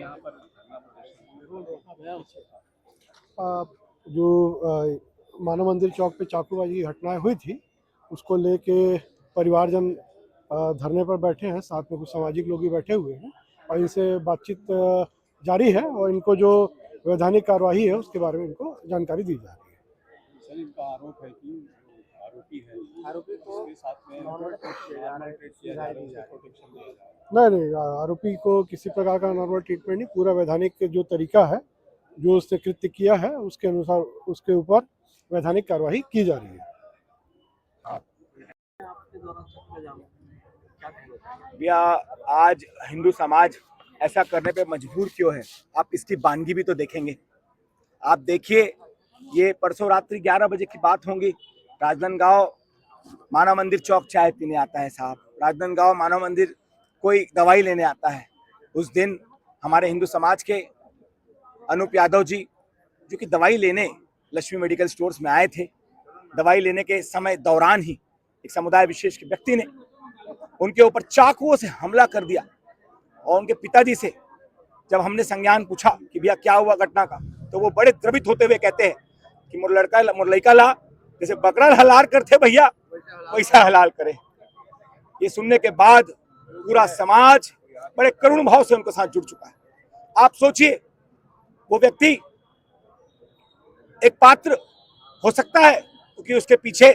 यहाँ पर धरना प्रदर्शन। जो मानव मंदिर चौक पे चाकूबाजी की घटनाएं हुई थी, उसको लेके परिवारजन धरने पर बैठे हैं। साथ में कुछ सामाजिक लोग भी बैठे हुए हैं और इनसे बातचीत जारी है और इनको जो वैधानिक कार्यवाही है उसके बारे में इनको जानकारी दी जा रही है। सर, इनका आरोप है कि आरोपी को साथ में प्रोटेक्शन दिया जा रहा है। नहीं, आरोपी को किसी प्रकार का नॉर्मल ट्रीटमेंट नहीं, पूरा वैधानिक जो तरीका है, जो उसने कृत्य किया है उसके अनुसार उसके ऊपर वैधानिक कार्यवाही की जा रही है। भैया, आज हिंदू समाज ऐसा करने पे मजबूर क्यों है? आप इसकी वानगी भी तो देखेंगे। आप देखिए, ये परसों रात्रि 11 बजे की बात होंगी। राजनांदगांव मानव मंदिर चौक चाय पीने आता है साहब, राजनांदगांव मानव मंदिर कोई दवाई लेने आता है। उस दिन हमारे हिंदू समाज के अनूप यादव जी, जो कि दवाई लेने लक्ष्मी मेडिकल स्टोर्स में आए थे, दवाई लेने के समय दौरान ही एक समुदाय विशेष के व्यक्ति ने उनके ऊपर चाकुओं से हमला कर दिया। और उनके पिताजी से जब हमने संज्ञान पूछा कि भैया क्या हुआ घटना का, तो वो बड़े द्रवित होते हुए कहते हैं कि मुरलड़का ला, जैसे बकरा हलाल करते भैया वैसा हलाल करे। ये सुनने के बाद पूरा समाज बड़े करुण भाव से उनके साथ जुड़ चुका है। आप सोचिए, वो व्यक्ति एक पात्र हो सकता है क्योंकि उसके पीछे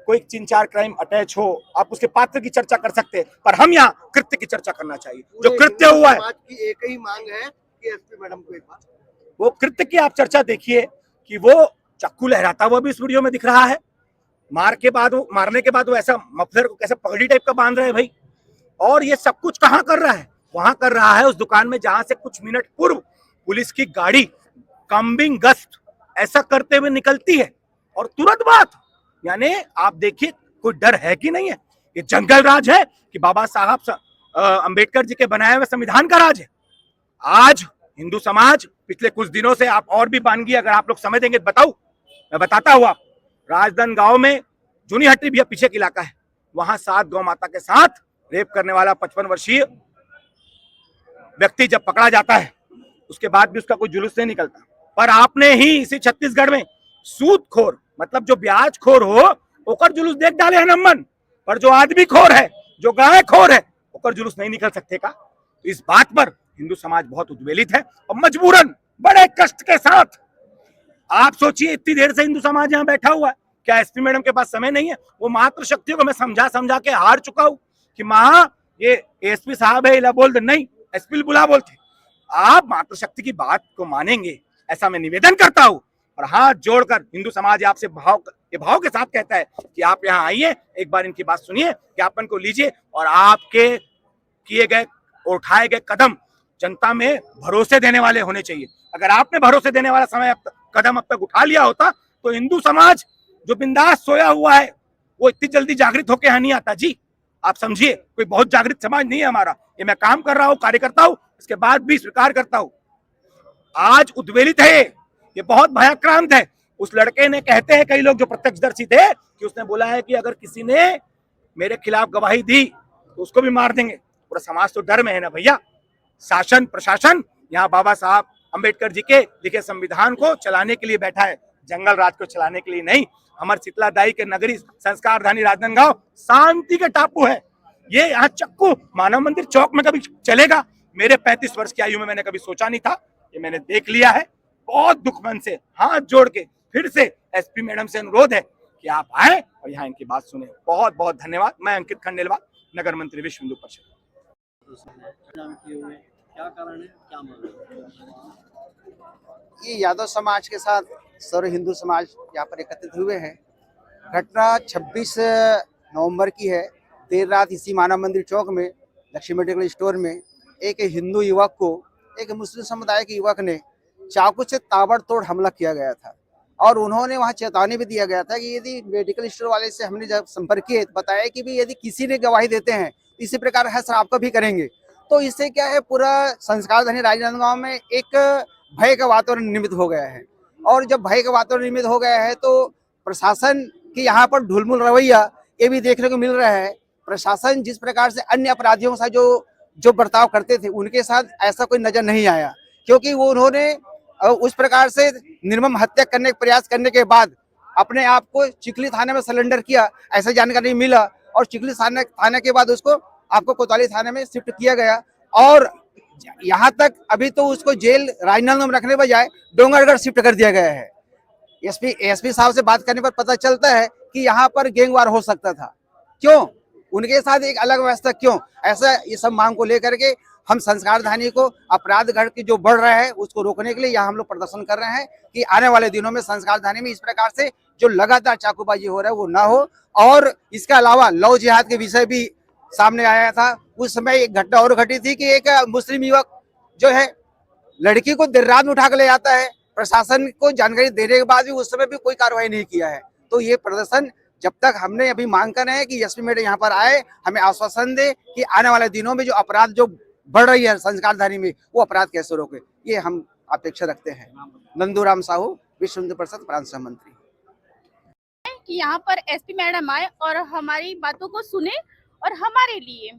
कोई 3-4 क्राइम अटैच हो, आप उसके पात्र की चर्चा कर सकते हैं, पर हम यहाँ कृत्य की चर्चा करना चाहिए। जो कृत्य हुआ है, की एक ही मांग है कि एसपी मैडम को एक बार वो कृत्य की आप चर्चा देखिए कि वो चाकू लहराता हुआ भी इस वीडियो में दिख रहा है। मारने के बाद वो ऐसा मफलर को कैसे पगड़ी टाइप का बांध रहे हैं भाई। और ये सब कुछ कहाँ कर रहा है? वहां कर रहा है उस दुकान में जहां से कुछ मिनट पूर्व पुलिस की गाड़ी कॉम्बिंग गश्त ऐसा करते हुए निकलती है और तुरंत बात, यानी आप देखिए कोई डर है कि नहीं है? ये जंगल राज है कि बाबा साहब अंबेडकर जी के बनाए हुए संविधान का राज है? आज हिंदू समाज पिछले कुछ दिनों से, आप और भी वानगी अगर आप लोग समझ देंगे बताओ, मैं बताता हूँ आप। राजनांदगांव में जूनी हट्टी भी पीछे का इलाका है, वहां 7 गौ माता के साथ रेप करने वाला 55 वर्षीय व्यक्ति जब पकड़ा जाता है, उसके बाद भी उसका कोई जुलूस नहीं निकलता। पर आपने ही इसी छत्तीसगढ़ में सूदखोर, मतलब जो ब्याज खोर हो, ओकर जुलूस देख डाले हैं नमन, पर जो आदमी खोर है, जो गाय खोर है, ओकर जुलूस नहीं निकल सकते का? तो इस बात पर हिंदू समाज बहुत उद्वेलित है और मजबूरन बड़े कष्ट के साथ, आप सोचिए इतनी देर से हिंदू समाज यहाँ बैठा हुआ है, क्या एसपी मैडम के पास समय नहीं है? वो मात्र शक्तियों को मैं समझा के हार चुका हूं कि मां ये एसपी साहब है, इला बोल दे, नहीं एसपी बुला बोलते। आप मात्र शक्ति की बात को मानेंगे, ऐसा मैं निवेदन करता हूं। और हाथ जोड़कर हिंदू समाज आपसे भाव के साथ कहता है कि आप यहाँ आइए, एक बार इनकी बात सुनिए, ज्ञापन को लीजिए और आपके किए गए उठाए गए कदम जनता में भरोसे देने वाले होने चाहिए। अगर आपने भरोसे देने वाला कदम अब तक उठा लिया होता तो हिंदू समाज जो बिंदास सोया हुआ है वो इतनी जल्दी जागृत होकर यहाँ नहीं आता जी। आप समझिए, कोई बहुत जागृत समाज नहीं है हमारा। ये मैं काम कर रहा हूँ, कार्य करता हूँ, इसके बाद भी स्वीकार करता हूँ। आज उद्वेलित है, ये बहुत भयाक्रांत है। उस लड़के ने, कहते हैं कई लोग जो प्रत्यक्षदर्शी थे, कि उसने बोला है कि अगर किसी ने मेरे खिलाफ गवाही दी तो उसको भी मार देंगे। पूरा समाज तो डर में है ना भैया। शासन प्रशासन यहाँ बाबा साहब अंबेडकर जी के लिखे संविधान को चलाने के लिए बैठा है, जंगल राज को चलाने के लिए नहीं। हमारे शीतला दाई के नगरी संस्कार धानी राजनांदगांव शांति के टापू है। ये यहाँ चक्कू मानव मंदिर चौक में कभी चलेगा? मेरे 35 वर्ष की आयु में मैंने कभी सोचा नहीं था, ये मैंने देख लिया है। बहुत दुख मन से हाथ जोड़ के फिर से एसपी मैडम से अनुरोध है कि आप आए और यहाँ इनकी बात सुने। बहुत बहुत धन्यवाद। मैं अंकित खंडेलवाल, नगर मंत्री विश्व हिंदू परिषद। क्या कारण है, क्या मामला? ये यादव समाज के साथ सर्व हिंदू समाज यहाँ पर एकत्रित हुए हैं। घटना 26 नवंबर की है। देर रात इसी मानव मंदिर चौक में लक्ष्मी मेडिकल स्टोर में एक हिंदू युवक को एक मुस्लिम समुदाय के युवक ने चाकू से ताबड़तोड़ हमला किया गया था और उन्होंने वहां चेतावनी भी दिया गया था कि यदि मेडिकल स्टोर वाले से हमने जब संपर्क किए तो बताया कि भी यदि किसी ने गवाही देते हैं इसी प्रकार है सर आपका भी करेंगे। तो इससे क्या है, पूरा संस्कार धनी राजनांदगांव में एक भय का वातावरण निर्मित हो गया है। और जब भय का वातावरण निर्मित हो गया है तो प्रशासन की यहाँ पर ढुलमुल रवैया ये भी देखने को मिल रहा है। प्रशासन जिस प्रकार से अन्य अपराधियों का जो जो बर्ताव करते थे उनके साथ ऐसा कोई नजर नहीं आया, क्योंकि वो उन्होंने उस प्रकार से निर्मम हत्या करने का प्रयास करने के बाद अपने आप को चिखली थाने में सरेंडर किया, ऐसा जानकारी मिला। और चिखली थाने के बाद उसको आपको कोतवाली थाने में शिफ्ट किया गया। और यहाँ तक अभी तो उसको जेल राजनांदगांव में रखने बजाय डोंगरगढ़ शिफ्ट कर दिया गया है। एसपी साहब से बात करने पर पता चलता है कि यहाँ पर गैंगवार हो सकता था। क्यों उनके साथ एक अलग व्यवस्था, क्यों ऐसा? ये सब मांग को लेकर के हम संस्कारधानी को अपराध घट की जो बढ़ रहा है उसको रोकने के लिए यहाँ हम लोग प्रदर्शन कर रहे हैं कि आने वाले दिनों में संस्कारधानी में इस प्रकार से जो लगातार चाकूबाजी हो रहा है वो ना हो। और इसके अलावा लव जिहाद के विषय भी सामने आया था। उस समय एक घटना और घटी थी कि एक मुस्लिम युवक जो है लड़की को देर रात में उठा कर ले जाता है, प्रशासन को जानकारी देने के बाद भी उस समय भी कोई कार्रवाई नहीं किया है। तो ये प्रदर्शन जब तक हमने अभी मांग कर रहे हैं कि एसपी मैडम यहाँ पर आए, हमें आश्वासन दे कि आने वाले दिनों में जो अपराध जो बढ़ रही है संस्कारधानी में वो अपराध कैसे रोके, ये हम अपेक्षा रखते हैं। नंदूराम साहू, विश्व हिंदू परिषद प्रांत सह मंत्री। कि यहाँ पर एसपी मैडम आए और हमारी बातों को सुने और हमारे लिए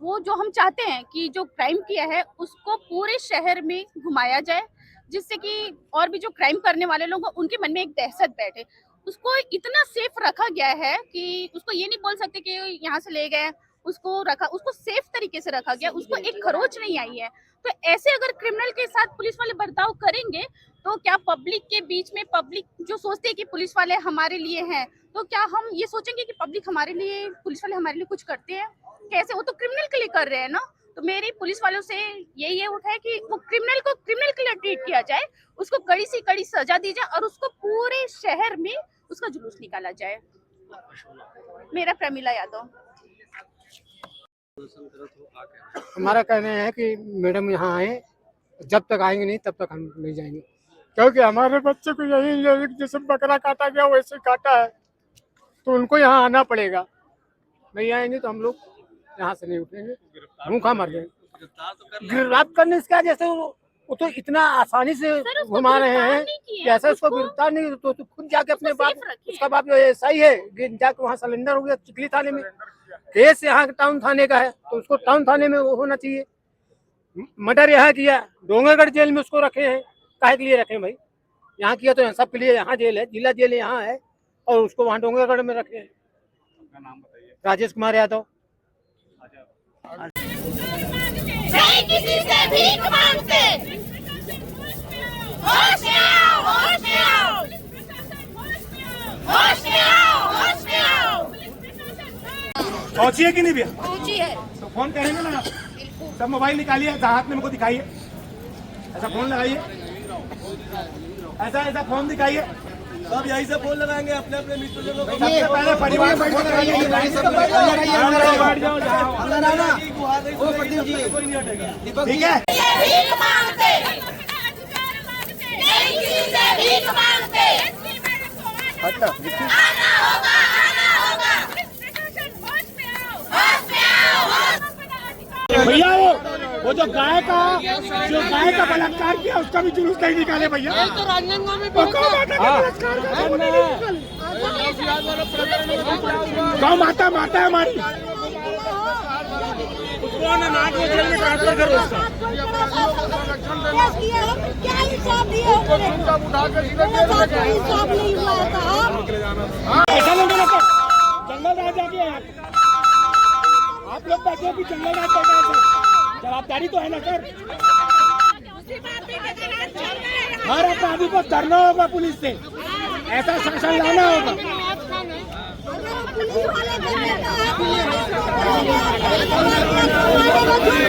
वो जो हम चाहते हैं कि जो क्राइम किया है उसको पूरे शहर में घुमाया जाए, जिससे कि और भी जो क्राइम करने वाले लोग हैं उनके मन में एक दहशत बैठे। उसको इतना सेफ रखा गया है कि उसको ये नहीं बोल सकते कि यहाँ से ले गए, उसको सेफ तरीके से रखा गया, उसको एक खरोच नहीं आई है। तो ऐसे अगर क्रिमिनल के साथ पुलिस वाले बर्ताव करेंगे तो क्या पब्लिक के बीच में, पब्लिक जो सोचते हैं कि पुलिस वाले हमारे लिए हैं, तो क्या हम ये सोचेंगे कि पब्लिक हमारे लिए, पुलिस वाले हमारे लिए कुछ करते हैं? कैसे? वो तो क्रिमिनल के लिए कर रहे हैं ना। तो मेरी पुलिस वालों से ये उठा है कि वो क्रिमिनल को क्रिमिनल के लिए ट्रीट किया जाए, उसको कड़ी से कड़ी सजा दी जाए और उसको पूरे शहर में उसका जुलूस निकाला जाए। मेरा प्रमिला यादव। हमारा कहना है कि मैडम यहाँ आए, जब तक आएंगे नहीं तब तक हम नहीं जाएंगे, क्योंकि हमारे बच्चे को यही जैसे बकरा काटा गया वैसे काटा है, तो उनको यहाँ आना पड़ेगा। नहीं आएंगे तो हम लोग यहाँ से नहीं उठेंगे, भूखा मर जाएंगे। गिरफ्तार करने से क्या, जैसे वो तो इतना आसानी से घुमा रहे हैं कि ऐसा उसको गिरफ्तार नहीं, तो खुद जाके अपने बाप, उसका बाप सही है जाके वहाँ सिलेंडर हो गया चिखली थाने में, केस यहाँ टाउन थाने का है तो उसको टाउन थाने में होना चाहिए। मर्डर यहाँ किया, डोंगरगढ़ जेल में उसको रखे हैं, काहे के लिए रखे भाई? यहाँ किया तो सब के लिए यहाँ जेल है, जिला जेल यहाँ है और उसको वहाँ डोंगरगढ़ में रखे हैं। राजेश कुमार यादव। नहीं किसी से भीख मांगते, होश में आओ, होश में आओ, होश में आओ, होश में आओ। पहुंची है कि नहीं भैया? पहुंची है तो फोन करेंगे ना, सब मोबाइल निकालिए, हाथ में मुझको दिखाइए, ऐसा फोन लगाइए, ऐसा फोन दिखाइए, सब यही से फोन लगाएंगे अपने अपने मित्रों को। सबसे पहले परिवार में फोन लगाइए, ठीक है? भीख मांगते, नहीं किसी से भीख मांगते, आना होगा, आना होगा, होश में आओ। भैया वो जो गाय का बलात्कार किया उसका भी जुलूस नहीं निकाले भैया। तो राजनांदगांव में गौ माता है हमारी, उसको नाक में जेल में ट्रांसफर करो उसका। क्या इंसाफ दिया? इंसाफ नहीं हुआ था। ऐसा लोग जंगल राज आ गया, आप लोग कहते हो कि जंगल राज बैठा है, जवाबदारी तो है ना सर। हर अपराधी को डरना होगा पुलिस से, ऐसा शासन लाना होगा।